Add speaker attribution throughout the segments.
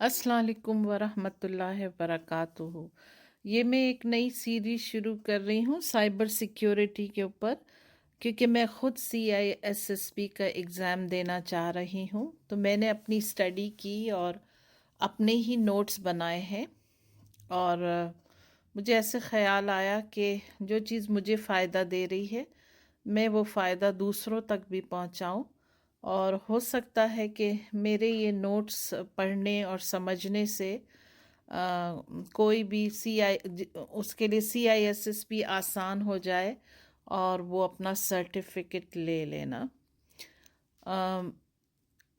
Speaker 1: अस्सलाम वालेकुम वरहमत llahi वबरकातुहू। ये मैं एक नई सीरीज़ शुरू कर रही हूँ साइबर सिक्योरिटी के ऊपर, क्योंकि मैं ख़ुद CISSP का एग्ज़ाम देना चाह रही हूँ। तो मैंने अपनी स्टडी की और अपने ही नोट्स बनाए हैं। और मुझे ऐसे ख़्याल आया कि जो चीज़ मुझे फ़ायदा दे रही है मैं वो फ़ायदा दूसरों तक भी पहुँचाऊँ। और हो सकता है कि मेरे ये नोट्स पढ़ने और समझने से कोई भी उसके लिए CISSP आसान हो जाए और वो अपना सर्टिफिकेट ले लेना।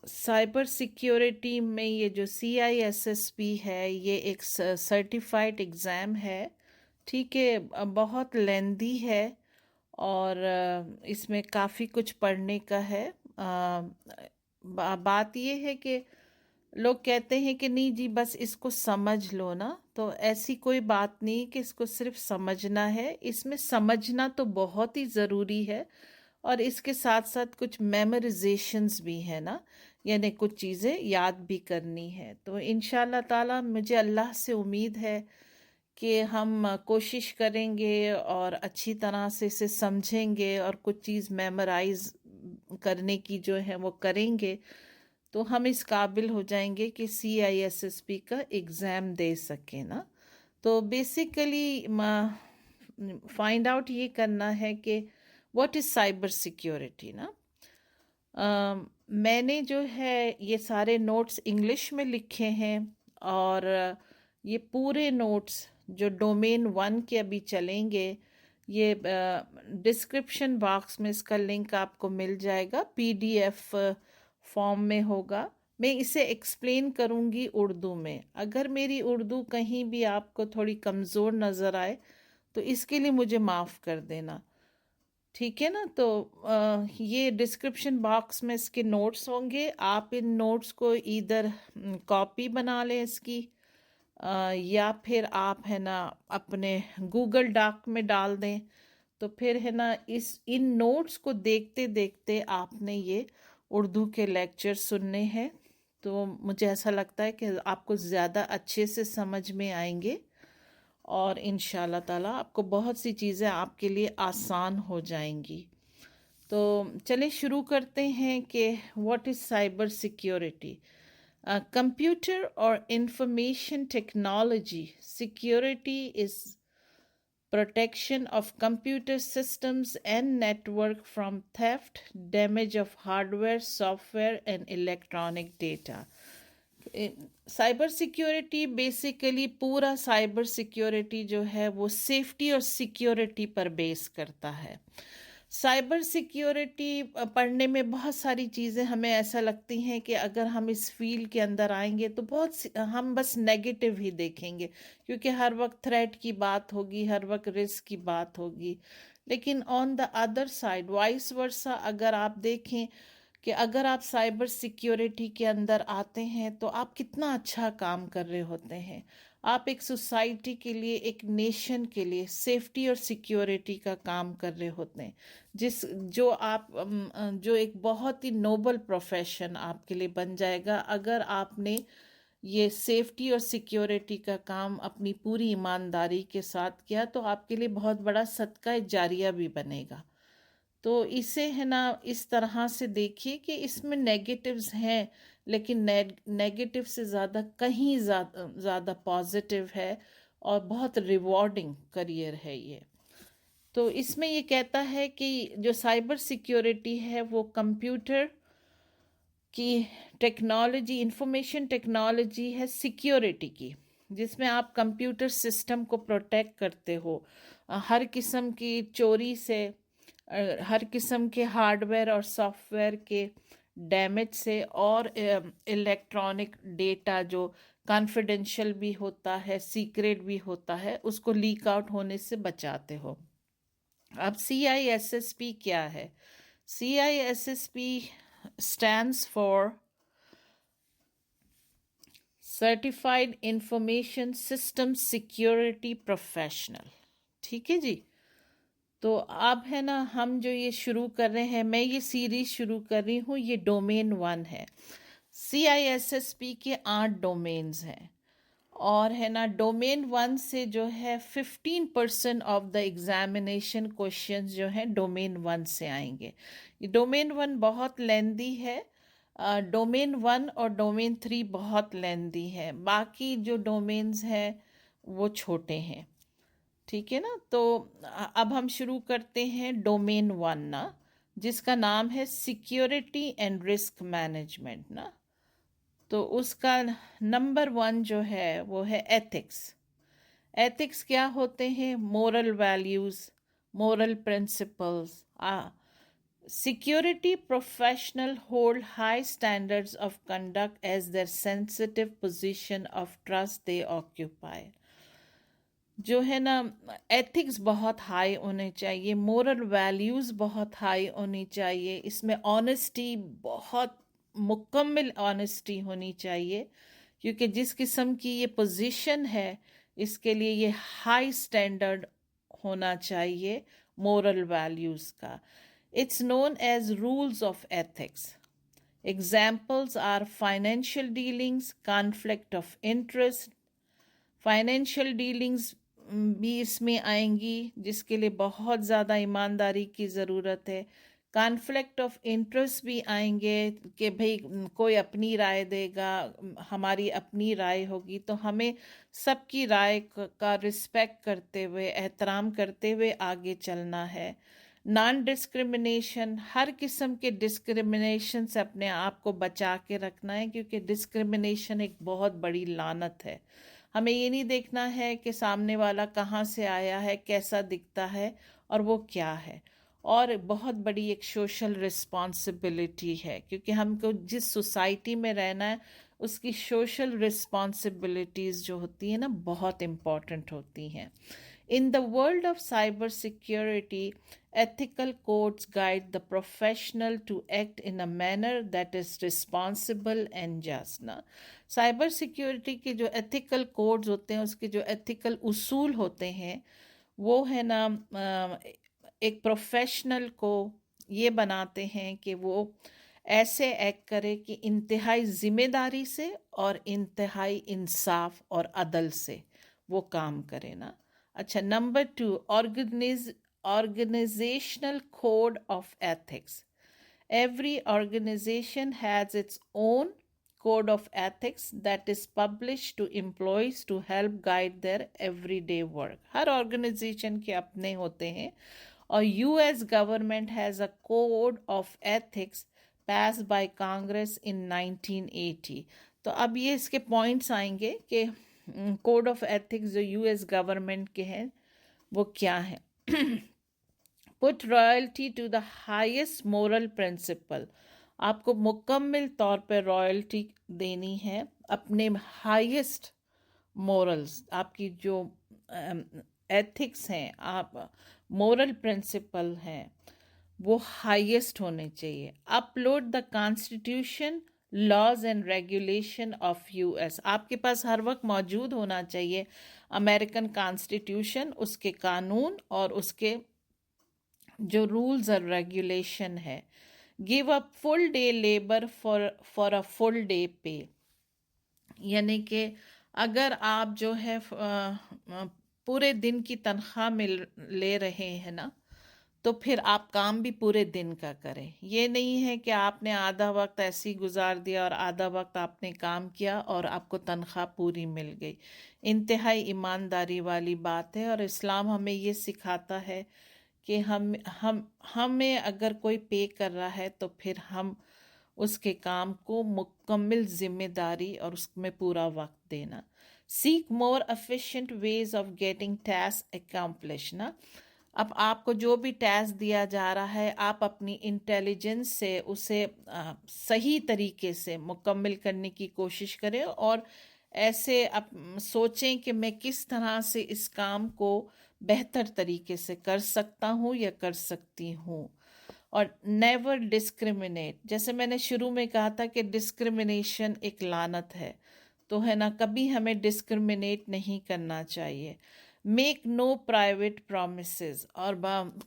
Speaker 1: साइबर सिक्योरिटी में ये जो CISSP है ये एक सर्टिफाइड एग्ज़ाम है। ठीक है, बहुत लेंदी है और इसमें काफ़ी कुछ पढ़ने का है। बात ये है कि लोग कहते हैं कि नहीं जी बस इसको समझ लो ना, तो ऐसी कोई बात नहीं कि इसको सिर्फ समझना है। इसमें समझना तो बहुत ही ज़रूरी है और इसके साथ साथ कुछ मेमोराइजेशंस भी है ना, यानी कुछ चीज़ें याद भी करनी है। तो इंशाल्लाह ताला मुझे अल्लाह से उम्मीद है कि हम कोशिश करेंगे और अच्छी तरह से इसे समझेंगे और कुछ चीज़ मेमोराइज करने की जो है वो करेंगे, तो हम इस काबिल हो जाएंगे कि CISSP का एग्ज़ाम दे सकें ना। तो बेसिकली फाइंड आउट ये करना है कि व्हाट इज़ साइबर सिक्योरिटी ना। मैंने जो है ये सारे नोट्स इंग्लिश में लिखे हैं और ये पूरे नोट्स जो डोमेन 1 के अभी चलेंगे ये डिस्क्रिप्शन बॉक्स में इसका लिंक आपको मिल जाएगा, PDF फॉर्म में होगा। मैं इसे एक्सप्लेन करूँगी उर्दू में। अगर मेरी उर्दू कहीं भी आपको थोड़ी कमज़ोर नज़र आए तो इसके लिए मुझे माफ़ कर देना, ठीक है ना। तो ये डिस्क्रिप्शन बॉक्स में इसके नोट्स होंगे। आप इन नोट्स को इधर कॉपी बना लें इसकी, या फिर आप है ना अपने गूगल डॉक में डाल दें। तो फिर है ना इन नोट्स को देखते देखते आपने ये उर्दू के लेक्चर सुनने हैं। तो मुझे ऐसा लगता है कि आपको ज़्यादा अच्छे से समझ में आएंगे और इंशाल्लाह ताला आपको बहुत सी चीज़ें आपके लिए आसान हो जाएंगी। तो चलिए शुरू करते हैं कि what is cyber security. Computer or information technology security is protection of computer systems and network from theft, damage of hardware, software, and electronic data. Cyber security basically पूरा साइबर सिक्योरिटी जो है वो सेफ्टी और security पर base करता है। Cyber security पढ़ने में बहुत सारी चीज़ें हमें ऐसा लगती हैं कि अगर हम इस फील्ड के अंदर आएंगे तो हम बस नेगेटिव ही देखेंगे, क्योंकि हर वक्त थ्रेट की बात होगी, हर वक्त रिस्क की बात होगी। लेकिन on the other side vice versa अगर आप देखें कि अगर आप साइबर सिक्योरिटी के अंदर आते हैं तो आप कितना अच्छा काम कर रहे होते हैं। आप एक सोसाइटी के लिए, एक नेशन के लिए सेफ्टी और सिक्योरिटी का काम कर रहे होते हैं, जो एक बहुत ही नोबल प्रोफेशन आपके लिए बन जाएगा अगर आपने ये सेफ्टी और सिक्योरिटी का काम अपनी पूरी ईमानदारी के साथ किया। तो आपके लिए बहुत बड़ा सदका जारिया भी बनेगा। तो इसे है ना इस तरह से देखिए कि इसमें नेगेटिव्स हैं, लेकिन नेगेटिव से ज़्यादा कहीं ज़्यादा पॉजिटिव है और बहुत रिवॉर्डिंग करियर है ये। तो इसमें ये कहता है कि जो साइबर सिक्योरिटी है वो कंप्यूटर की टेक्नोलॉजी, इंफॉर्मेशन टेक्नोलॉजी है सिक्योरिटी की, जिसमें आप कंप्यूटर सिस्टम को प्रोटेक्ट करते हो हर किस्म की चोरी से, हर किस्म के हार्डवेयर और सॉफ्टवेयर के डैमेज से, और इलेक्ट्रॉनिक डेटा जो कॉन्फिडेंशियल भी होता है, सीक्रेट भी होता है, उसको लीक आउट होने से बचाते हो। अब CISSP क्या है? CISSP stands for certified information system security professional. ठीक है जी। तो अब है ना हम जो ये शुरू कर रहे हैं, मैं ये सीरीज शुरू कर रही हूँ, ये डोमेन 1 है। CISSP के 8 डोमेन्स हैं, और है ना डोमेन 1 से जो है 15% ऑफ द एग्जामिनेशन क्वेश्चंस जो है डोमेन 1 से आएंगे। ये डोमेन 1 बहुत लेंदी है, डोमेन 1 और डोमेन 3 बहुत लेंदी है, बाकी जो डोमेन्स हैं वो छोटे हैं। ठीक है ना, तो अब हम शुरू करते हैं डोमेन 1 ना, जिसका नाम है सिक्योरिटी एंड रिस्क मैनेजमेंट ना। तो उसका नंबर 1 जो है वो है एथिक्स। एथिक्स क्या होते हैं? Moral values, moral principles. Security professional hold high standards of conduct as their sensitive position of trust they occupy. जो है ना एथिक्स बहुत हाई होने चाहिए, मोरल वैल्यूज़ बहुत हाई होनी चाहिए, इसमें ऑनेस्टी बहुत मुकम्मल ऑनेस्टी होनी चाहिए, क्योंकि जिस किस्म की ये पोजीशन है इसके लिए ये हाई स्टैंडर्ड होना चाहिए मोरल वैल्यूज़ का। It's known as rules of ethics. Examples are financial dealings, conflict of interest. Financial dealings भी इसमें आएंगी, जिसके लिए बहुत ज़्यादा ईमानदारी की ज़रूरत है। कॉन्फ्लिक्ट ऑफ इंटरेस्ट भी आएंगे कि भाई कोई अपनी राय देगा, हमारी अपनी राय होगी, तो हमें सबकी राय का रिस्पेक्ट करते हुए, एहतराम करते हुए आगे चलना है। नॉन डिस्क्रिमिनेशन, हर किस्म के डिस्क्रिमिनेशन से अपने आप को बचा के रखना है, क्योंकि डिस्क्रिमिनेशन एक बहुत बड़ी लानत है। हमें ये नहीं देखना है कि सामने वाला कहाँ से आया है, कैसा दिखता है और वो क्या है। और बहुत बड़ी एक सोशल रिस्पॉन्सिबिलिटी है, क्योंकि हमको जिस सोसाइटी में रहना है उसकी सोशल रिस्पॉन्सिबिलिटीज़ जो होती हैं ना बहुत इम्पॉर्टेंट होती हैं। In the world of cybersecurity, ethical codes guide the professional to act in a manner that is responsible and just ना। साइबर सिक्योरिटी के जो एथिकल कोड्स होते हैं, उसके जो एथिकल उसूल होते हैं, वो है ना एक प्रोफेशनल को ये बनाते हैं कि वो ऐसे एक्ट करे कि इंतहाई ज़िम्मेदारी से और इंतहाई इंसाफ और अदल से वो काम करे ना। अच्छा, number 2, organizational code of ethics. Every organization has its own code of ethics that is published to employees to help guide their everyday work. Her organization के अपने होते हैं, और US government has a code of ethics passed by Congress in 1980. तो अब ये इसके points आएंगे कि कोड ऑफ एथिक्स जो यूएस गवर्नमेंट के हैं वो क्या है। Put royalty to the highest moral principle, आपको मुकम्मल तौर पर रॉयल्टी देनी है अपने हाईएस्ट मोरल्स, आपकी जो एथिक्स हैं, आप मोरल प्रिंसिपल हैं, वो हाईएस्ट होने चाहिए। Upload the constitution, laws and regulation of US, आपके पास हर वक्त मौजूद होना चाहिए अमेरिकन कॉन्स्टिट्यूशन, उसके कानून और उसके जो रूल्स और रेगुलेशन है। Give a full day labour for a full day पे, यानी कि अगर आप जो है पूरे दिन की तनख्वाह ले रहे हैं ना, तो फिर आप काम भी पूरे दिन का करें। ये नहीं है कि आपने आधा वक्त ऐसे ही गुजार दिया और आधा वक्त आपने काम किया और आपको तनख्वाह पूरी मिल गई। इंतहाई ईमानदारी वाली बात है, और इस्लाम हमें ये सिखाता है कि हमें अगर कोई पे कर रहा है तो फिर हम उसके काम को मुकम्मल जिम्मेदारी और उसमें पूरा वक्त देना। Seek more efficient ways of getting task accomplish ना। अब आपको जो भी टास्क दिया जा रहा है, आप अपनी इंटेलिजेंस से उसे सही तरीके से मुकम्मल करने की कोशिश करें, और ऐसे सोचें कि मैं किस तरह से इस काम को बेहतर तरीके से कर सकता हूँ या कर सकती हूँ। और नेवर डिस्क्रिमिनेट, जैसे मैंने शुरू में कहा था कि डिस्क्रिमिनेशन एक लानत है, तो है ना, कभी हमें डिस्क्रिमिनेट नहीं करना चाहिए। मेक नो प्राइवेट प्रोमिसेस, और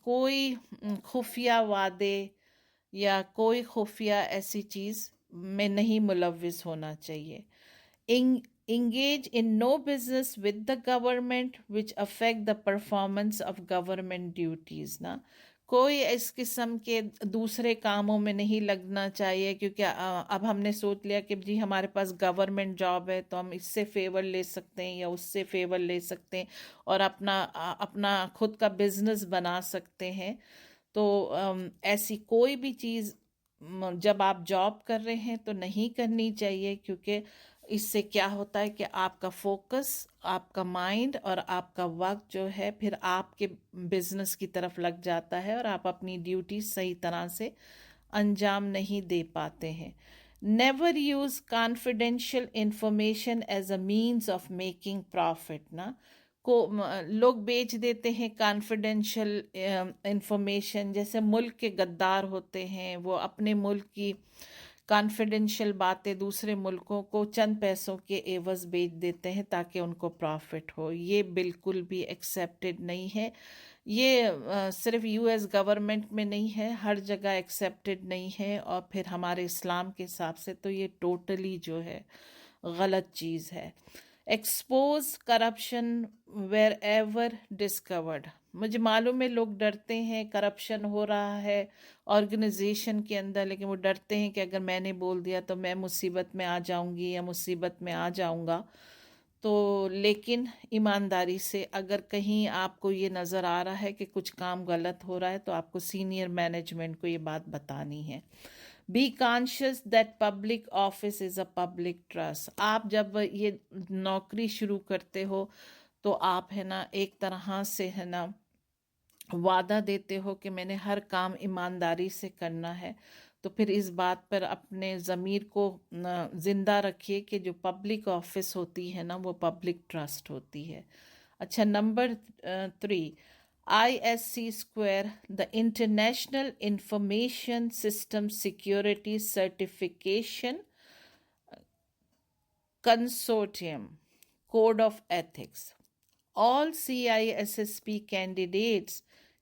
Speaker 1: कोई खुफिया वादे या कोई खुफिया ऐसी चीज़ میں نہیں ملوث ہونا چاہیے. Engage in no business with the government which affect the performance of government duties. نا کوئی اس قسم کے دوسرے کاموں میں نہیں لگنا چاہیے، کیونکہ اب ہم نے سوچ لیا کہ جی ہمارے پاس گورنمنٹ جاب ہے تو ہم اس سے فیور لے سکتے ہیں یا اس سے فیور لے سکتے ہیں اور اپنا خود کا بزنس بنا سکتے ہیں. تو ایسی کوئی بھی چیز جب آپ جاب کر رہے ہیں تو نہیں کرنی چاہیے، کیونکہ اس سے کیا ہوتا ہے کہ آپ کا فوکس، آپ کا مائنڈ اور آپ کا وقت جو ہے پھر آپ کے بزنس کی طرف لگ جاتا ہے اور آپ اپنی ڈیوٹی صحیح طرح سے انجام نہیں دے پاتے ہیں. Never use confidential information as a means of making profit. نا لوگ بیچ دیتے ہیں کانفیڈینشیل انفارمیشن، جیسے ملک کے غدار ہوتے ہیں، وہ اپنے ملک کی کانفیڈینشیل باتیں دوسرے ملکوں کو چند پیسوں کے عوض بیچ دیتے ہیں تاکہ ان کو پروفٹ ہو. یہ بالکل بھی ایکسیپٹڈ نہیں ہے. یہ صرف یو ایس گورنمنٹ میں نہیں ہے، ہر جگہ ایکسیپٹڈ نہیں ہے، اور پھر ہمارے اسلام کے حساب سے تو یہ ٹوٹلی جو ہے غلط چیز ہے. Expose corruption wherever discovered. مجھے معلوم ہے لوگ ڈرتے ہیں کرپشن ہو رہا ہے آرگنائزیشن کے اندر، لیکن وہ ڈرتے ہیں کہ اگر میں نے بول دیا تو میں مصیبت میں آ جاؤں گی یا مصیبت میں آ جاؤں گا. تو لیکن ایمانداری سے اگر کہیں آپ کو یہ نظر آ رہا ہے کہ کچھ کام غلط ہو رہا ہے تو آپ کو سینئر مینجمنٹ کو یہ بات بتانی ہے. Be conscious that public office is a public trust. آپ جب یہ نوکری شروع کرتے ہو تو آپ ہے نا ایک طرح سے ہے نا وعدہ دیتے ہو کہ میں نے ہر کام ایمانداری سے کرنا ہے. تو پھر اس بات پر اپنے ضمیر کو زندہ رکھیے کہ جو پبلک آفس ہوتی ہے نا وہ پبلک ٹرسٹ ہوتی ہے. اچھا، number 3، ISC square, the international information system security certification consortium code of ethics. All CISSP candidates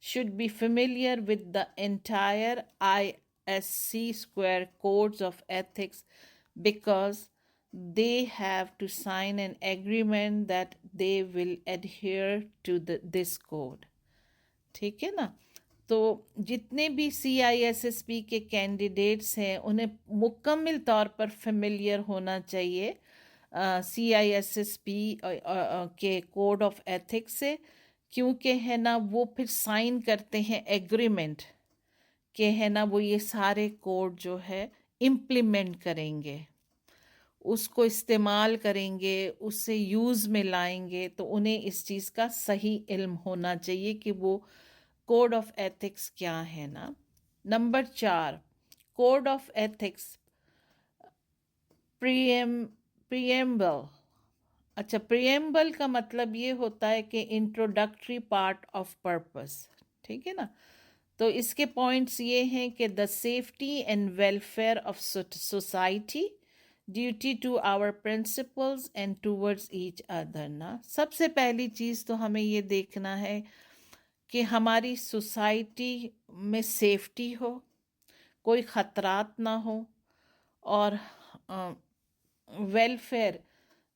Speaker 1: should be familiar with the entire ISC square codes of ethics because they have to sign an agreement that they will adhere to this code. ٹھیک ہے نا؟ تو جتنے بھی CISSP کے candidates ہیں انہیں مکمل طور پر فیملیئر ہونا چاہیے CISSP کے کوڈ آف ایتھکس سے، کیونکہ ہے نا وہ پھر سائن کرتے ہیں ایگریمنٹ کہ ہے نا وہ یہ سارے کوڈ جو ہے امپلیمنٹ کریں گے، اس کو استعمال کریں گے، اس سے یوز میں لائیں گے. تو انہیں اس چیز کا صحیح علم ہونا چاہیے کہ وہ کوڈ آف ایتھکس کیا ہے نا. Number 4، code of ethics preamble. اچھا، پریمبل کا مطلب یہ ہوتا ہے کہ انٹروڈکٹری پارٹ آف پرپس. ٹھیک ہے نا؟ تو اس کے پوائنٹس یہ ہیں کہ the safety and welfare of society, duty to our principals and towards each other. نا سب سے پہلی چیز تو ہمیں یہ دیکھنا ہے کہ ہماری سوسائٹی میں سیفٹی ہو، کوئی خطرات نہ ہو، اور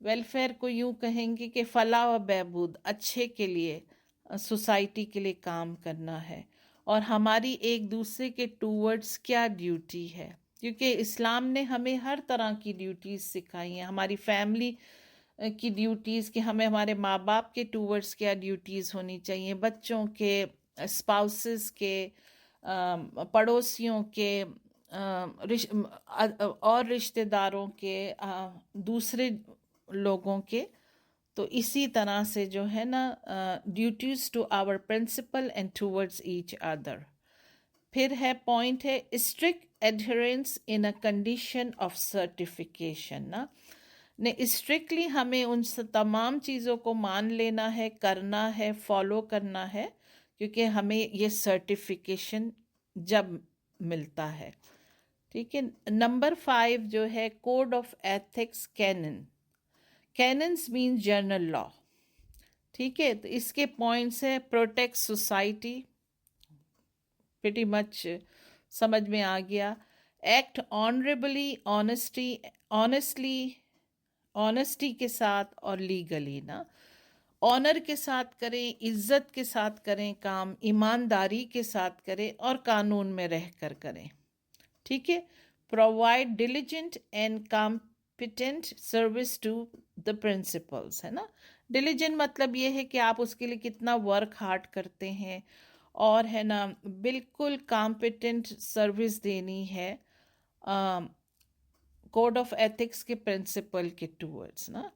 Speaker 1: ویلفیئر کو یوں کہیں گے کہ فلاح و بہبود، اچھے کے لیے، سوسائٹی کے لیے کام کرنا ہے. اور ہماری ایک دوسرے کے ٹورڈز کیا ڈیوٹی ہے، کیونکہ اسلام نے ہمیں ہر طرح کی ڈیوٹیز سکھائی ہیں. ہماری فیملی کی ڈیوٹیز کہ ہمیں ہمارے ماں باپ کے ٹورڈز کیا ڈیوٹیز ہونی چاہیے، بچوں کے، اسپاؤسز کے، پڑوسیوں کے، اور رشتہ داروں کے، دوسرے لوگوں کے. تو اسی طرح سے جو ہے نا duties to our principal and towards each other. پھر ہے پوائنٹ ہے strict adherence in a condition of certification. نا اسٹرکٹلی ہمیں ان تمام چیزوں کو مان لینا ہے، کرنا ہے، فالو کرنا ہے، کیونکہ ہمیں یہ سرٹیفکیشن جب ملتا ہے. ٹھیک ہے. نمبر 5 جو ہے code of ethics canon. Canons مین جنرل لا. ٹھیک ہے. تو اس کے پوائنٹس ہے پروٹیکٹ سوسائٹی، پریٹی مچ سمجھ میں آ گیا. एक्ट ऑनरेबली, ऑनेस्टी के साथ और लीगली ना, ऑनर के साथ करें, इज्जत के साथ करें काम, ईमानदारी के साथ करें और कानून में रह कर करें, ठीक है। Provide diligent and competent service to the principals, है ना। डिलीजेंट मतलब ये है कि आप उसके लिए कितना वर्क हार्ड करते हैं, और है ना बिल्कुल कॉम्पिटेंट सर्विस देनी है कोड ऑफ एथिक्स के प्रिंसिपल के टूवर्ड्स ना।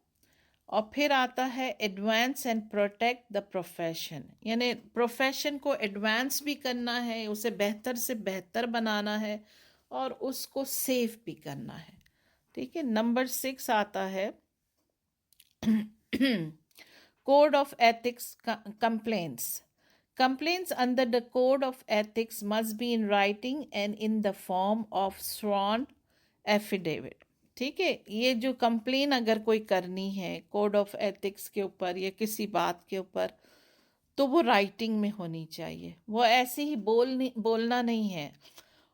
Speaker 1: और फिर आता है advance and protect the profession, यानी प्रोफेशन को एडवांस भी करना है, उसे बेहतर से बेहतर बनाना है और उसको सेफ भी करना है, ठीक है। नंबर 6 आता है code of ethics complaints. Complaints under the code of ethics must be in writing and in the form of sworn affidavit, ठीक है। ये जो कंप्लेन अगर कोई करनी है कोड ऑफ एथिक्स के ऊपर या किसी बात के ऊपर, तो वो राइटिंग में होनी चाहिए, वो ऐसे ही बोलना नहीं है।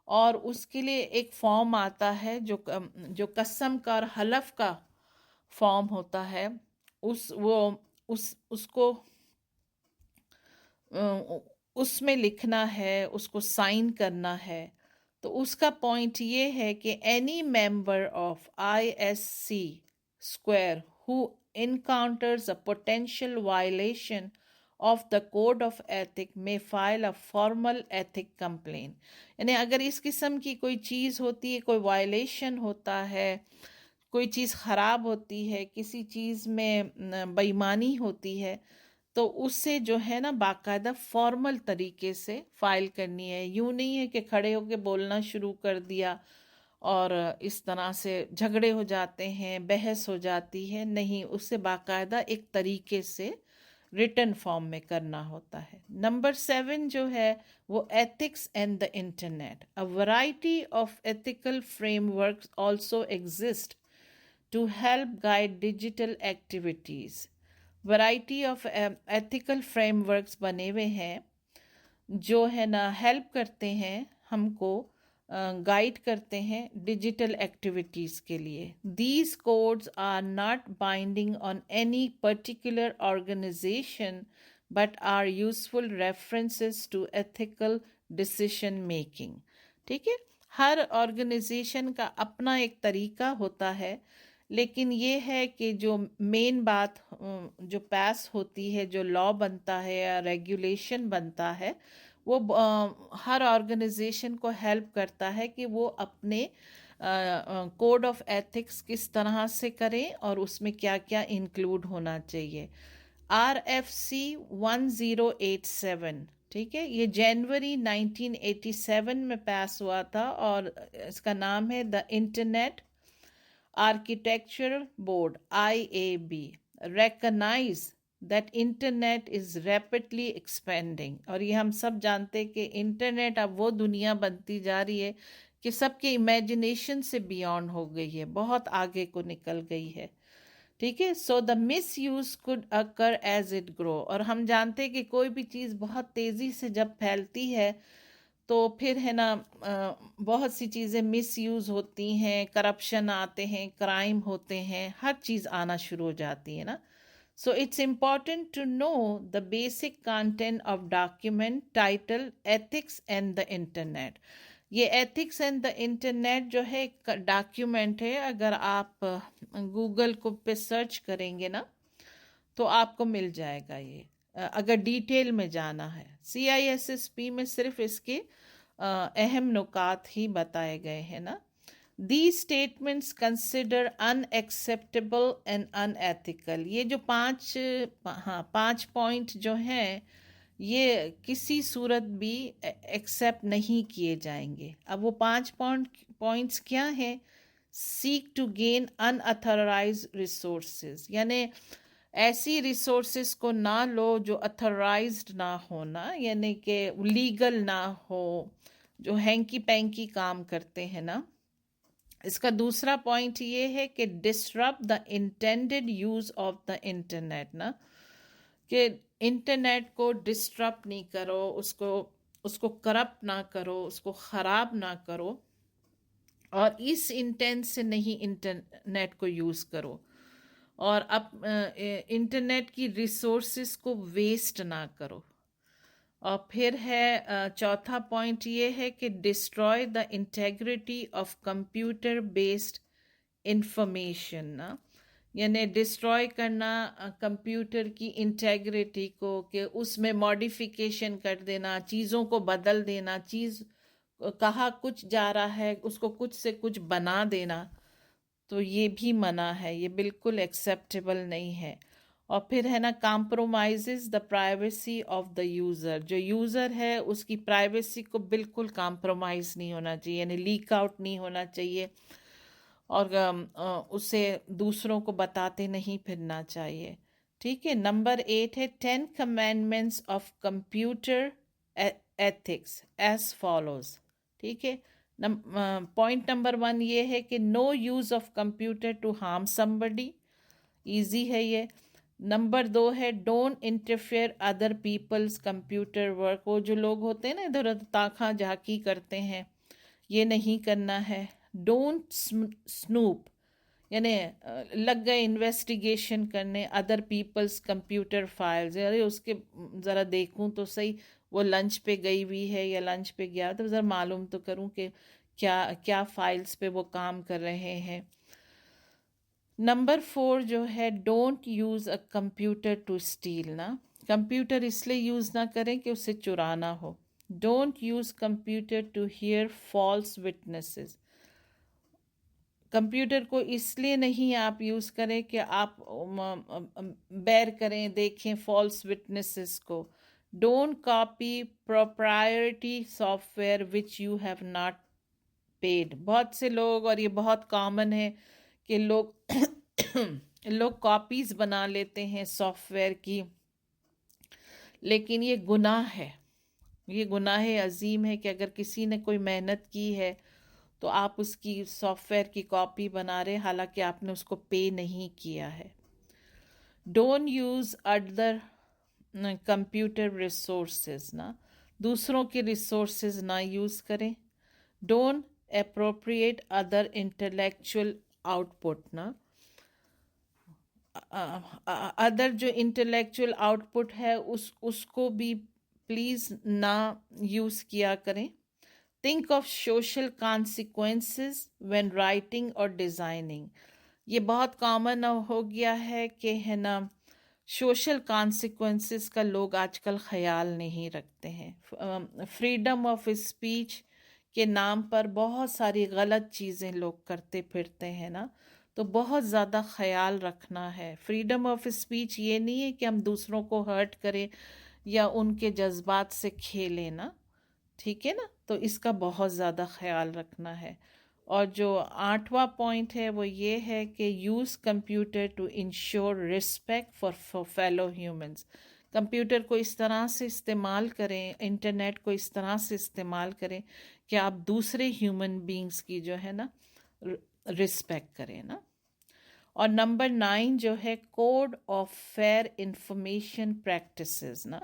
Speaker 1: और उसके लिए एक फॉर्म आता है जो कसम का और हलफ का फॉर्म होता है, उसको उसमें लिखना है, उसको साइन करना है। तो उसका पॉइंट ये है कि any member of ISC square who encounters a potential violation of the code of ethic may file a formal ethic complaint, यानी अगर इस किस्म की कोई चीज़ होती है, कोई वायलेशन होता है, कोई चीज़ ख़राब होती है, किसी चीज़ में बेईमानी होती है, तो उससे जो है ना बाकायदा फॉर्मल तरीके से फाइल करनी है। यूँ नहीं है कि खड़े होके बोलना शुरू कर दिया और इस तरह से झगड़े हो जाते हैं, बहस हो जाती है, नहीं, उससे बाकायदा एक तरीके से रिटन फॉर्म में करना होता है। नंबर 7 जो है वो ethics and the internet. A variety of ethical frameworks also exist to help guide digital activities. Variety of ethical frameworks बने हुए हैं जो है ना हेल्प करते हैं हमको, गाइड करते हैं डिजिटल एक्टिविटीज़ के लिए। These codes are not binding on any particular organisation but are useful references to ethical decision making, ठीक है। हर ऑर्गेनाइजेशन का अपना एक तरीका होता है, लेकिन ये है कि जो मेन बात जो पास होती है, जो लॉ बनता है या रेगुलेशन बनता है, वो हर ऑर्गेनाइजेशन को हेल्प करता है कि वो अपने कोड ऑफ एथिक्स किस तरह से करें और उसमें क्या क्या इंक्लूड होना चाहिए। RFC 1087, ठीक है, ये जनवरी 1987 में पास हुआ था और इसका नाम है the internet architecture board IAB recognize that internet is rapidly expanding। और ये हम सब जानते हैं कि इंटरनेट अब वो दुनिया बनती जा रही है कि सबके इमेजिनेशन से बियॉन्ड हो गई है, बहुत आगे को निकल गई है, ठीक है। So the misuse could occur as it grow. और हम जानते हैं कि कोई भी चीज़ बहुत तेज़ी से जब फैलती है तो फिर है ना बहुत सी चीज़ें मिस यूज़ होती हैं, करप्शन आते हैं, क्राइम होते हैं, हर चीज़ आना शुरू हो जाती है ना। So it's important to know the basic content of document title ethics and the internet. ये एथिक्स एंड द इंटरनेट जो है एक डॉक्यूमेंट है, अगर आप गूगल को पे सर्च करेंगे ना तो आपको मिल जाएगा ये, अगर डिटेल में जाना है। CISSP में सिर्फ इसके अहम नुकात ही बताए गए हैं ना। These statements consider unacceptable and unethical। ये जो पांच पॉइंट जो हैं ये किसी सूरत भी एक्सेप्ट नहीं किए जाएंगे। अब वो 5 पॉइंट्स क्या हैं? Seek to gain unauthorise resources, यानी ऐसी रिसोर्सेज को ना लो जो अथराइज्ड ना होना, यानी कि लीगल ना हो, जो हैंकी पैंकी काम करते हैं ना। इसका दूसरा पॉइंट ये है कि disrupt the intended use of the internet ना, कि इंटरनेट को डिस्टर्ब नहीं करो, उसको करप्ट ना करो, उसको ख़राब ना करो। اور اس انٹینٹ سے نہیں انٹرنیٹ کو یوز کرو، اور اب انٹرنیٹ کی ریسورسز کو ویسٹ نہ کرو۔ اور پھر ہے چوتھا پوائنٹ یہ ہے کہ destroy the integrity of computer based information نا، یعنی ڈسٹروائے کرنا کمپیوٹر کی انٹیگریٹی کو، کہ اس میں ماڈیفیکیشن کر دینا، چیزوں کو بدل دینا، چیز کہا کچھ جا رہا ہے اس کو کچھ سے کچھ بنا دینا، تو یہ بھی منع ہے، یہ بالکل ایکسیپٹیبل نہیں ہے۔ اور پھر ہے نا compromises the privacy of the user, جو یوزر ہے اس کی پرائیویسی کو بالکل کمپرومائز نہیں ہونا چاہیے، یعنی لیک آؤٹ نہیں ہونا چاہیے، اور اسے دوسروں کو بتاتے نہیں پھرنا چاہیے۔ ٹھیک ہے، نمبر 8 ہے 10 commandments of computer ethics as follows. ٹھیک ہے، پوائنٹ نمبر 1 یہ ہے کہ no use of computer to harm somebody, easy ہے یہ۔ نمبر 2 ہے don't interfere other people's computer work, وہ جو لوگ ہوتے ہیں نا ادھر ادھر تاخاں جھاکی کرتے ہیں، یہ نہیں کرنا ہے۔ ڈونٹ سنوپ، یعنی لگ گئے انویسٹیگیشن کرنے ادر پیپلز کمپیوٹر فائلز، ارے اس کے ذرا دیکھوں تو صحیح وہ لنچ پہ گئی ہوئی ہے یا لنچ پہ گیا تو ذرا معلوم تو کروں کہ کیا فائلز پہ وہ کام کر رہے ہیں۔ نمبر 4 جو ہے don't use a computer to steal نا، کمپیوٹر اس لیے یوز نہ کریں کہ اسے چرانا ہو۔ Don't use computer to bear false witnesses, computer کو اس لیے نہیں آپ یوز کریں کہ آپ بیر کریں دیکھیں فالس وٹنسز کو۔ Don't copy proprietary software which you have not paid, بہت سے لوگ، اور یہ بہت کامن ہے کہ لوگ کاپیز بنا لیتے ہیں سافٹ ویئر کی، لیکن یہ گناہ ہے، یہ گناہ عظیم ہے کہ اگر کسی نے کوئی محنت کی ہے تو آپ اس کی سافٹ ویئر کی کاپی بنا رہے حالانکہ آپ نے اس کو پے نہیں کیا ہے۔ Don't use other computer resources نا، دوسروں کے ریسورسز نہ یوز کریں۔ Don't appropriate other intellectual out put نا، ادر جو انٹلیکچوئل آؤٹ پٹ ہے اس کو بھی پلیز نہ یوز کیا کریں۔ Think of social consequences when writing اور ڈیزائننگ، یہ بہت کامن ہو گیا ہے کہ ہے نا سوشل کانسیکوینسز کا لوگ آج کل خیال نہیں رکھتے ہیں۔ فریڈم آف اسپیچ کے نام پر بہت ساری غلط چیزیں لوگ کرتے پھرتے ہیں نا، تو بہت زیادہ خیال رکھنا ہے۔ فریڈم آف اسپیچ یہ نہیں ہے کہ ہم دوسروں کو ہرٹ کریں یا ان کے جذبات سے کھیلیں نا، ٹھیک ہے نا، تو اس کا بہت زیادہ خیال رکھنا ہے۔ اور جو 8واں پوائنٹ ہے وہ یہ ہے کہ use computer to ensure respect for fellow humans, computer کو اس طرح سے استعمال کریں، انٹرنیٹ کو اس طرح سے استعمال کریں کہ آپ دوسرے ہیومن بینگز کی جو ہے نا رسپیکٹ کریں نا۔ اور نمبر 9 جو ہے code of fair information practices نا،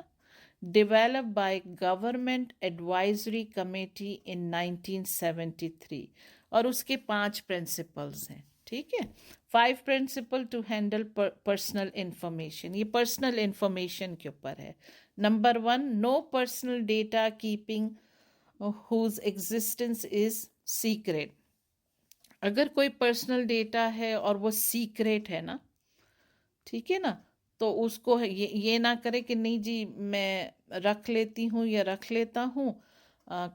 Speaker 1: develop by government advisory committee in 1973، اور اس کے 5 پرنسپلز ہیں۔ ٹھیک ہے، 5 principle to handle personal information, یہ پرسنل انفارمیشن کے اوپر ہے۔ Number 1 no personal data keeping whose existence is secret، اگر کوئی پرسنل ڈیٹا ہے اور وہ سیکریٹ ہے نا، ٹھیک ہے نا، تو اس کو یہ نہ کرے کہ نہیں جی میں رکھ لیتی ہوں یا رکھ لیتا ہوں،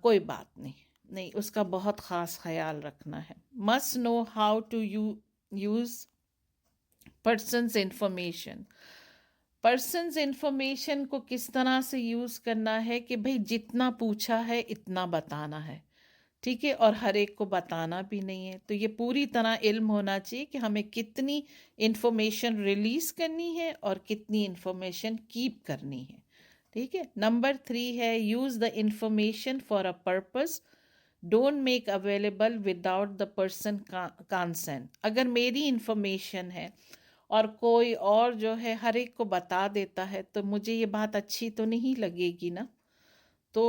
Speaker 1: کوئی بات نہیں، اس کا بہت خاص خیال رکھنا ہے۔ must know how to use persons information، persons information کو کس طرح سے یوز کرنا ہے کہ بھئی جتنا پوچھا ہے اتنا بتانا ہے، ٹھیک ہے، اور ہر ایک کو بتانا بھی نہیں ہے۔ تو یہ پوری طرح علم ہونا چاہیے کہ ہمیں کتنی انفارمیشن ریلیز کرنی ہے اور کتنی انفارمیشن کیپ کرنی ہے، ٹھیک ہے۔ نمبر 3 ہے use the information for a purpose, don't make available without the person consent, اگر میری انفارمیشن ہے اور کوئی اور جو ہے ہر ایک کو بتا دیتا ہے تو مجھے یہ بات اچھی تو نہیں لگے گی نا، تو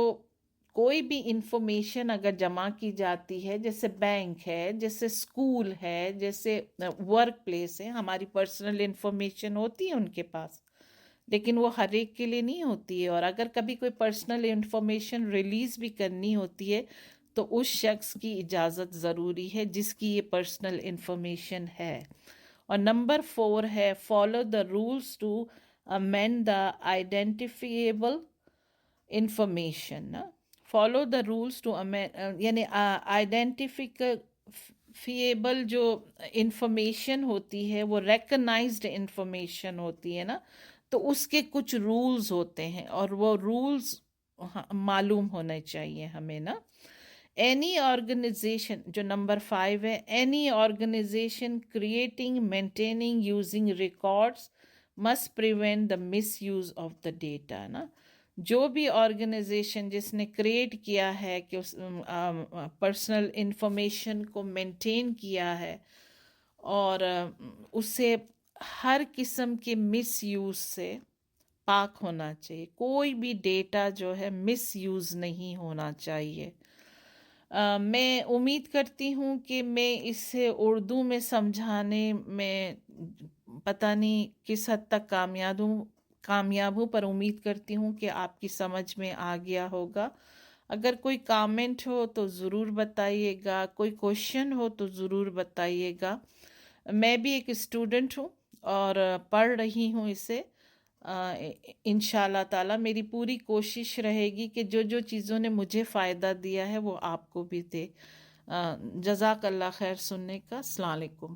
Speaker 1: کوئی بھی انفارمیشن اگر جمع کی جاتی ہے، جیسے بینک ہے، جیسے اسکول ہے، جیسے ورک پلیس ہے، ہماری پرسنل انفارمیشن ہوتی ہے ان کے پاس، لیکن وہ ہر ایک کے لیے نہیں ہوتی ہے، اور اگر کبھی کوئی پرسنل انفارمیشن ریلیز بھی کرنی ہوتی ہے تو اس شخص کی اجازت ضروری ہے جس کی یہ پرسنل انفارمیشن ہے۔ اور نمبر 4 ہے follow the rules to amend the identifiable information. Follow the rules to یعنی آئیڈینٹیفیبل جو انفارمیشن ہوتی ہے وہ ریکگنائزڈ انفارمیشن ہوتی ہے نا، تو اس کے کچھ رولز ہوتے ہیں اور وہ رولز معلوم ہونے چاہیے ہمیں نا۔ اینی آرگنائزیشن جو نمبر 5 ہے، any organisation creating maintaining using records must prevent the misuse of the data نا۔ جو بھی آرگنائزیشن جس نے کریٹ کیا ہے کہ پرسنل انفارمیشن کو مینٹین کیا ہے اور اسے ہر قسم کے مس یوز سے پاک ہونا چاہیے، کوئی بھی ڈیٹا جو ہے مس یوز نہیں ہونا چاہیے۔ میں امید کرتی ہوں کہ میں اسے اردو میں سمجھانے میں پتہ نہیں کس حد تک کامیاب ہوں، پر امید کرتی ہوں کہ آپ کی سمجھ میں آ گیا ہوگا۔ اگر کوئی کامنٹ ہو تو ضرور بتائیے گا، کوئی کوشچن ہو تو ضرور بتائیے گا۔ میں بھی ایک اسٹوڈنٹ ہوں اور پڑھ رہی ہوں اسے۔ انشاءاللہ تعالی میری پوری کوشش رہے گی کہ جو جو چیزوں نے مجھے فائدہ دیا ہے وہ آپ کو بھی دے۔ جزاک اللہ خیر سننے کا۔ السلام علیکم۔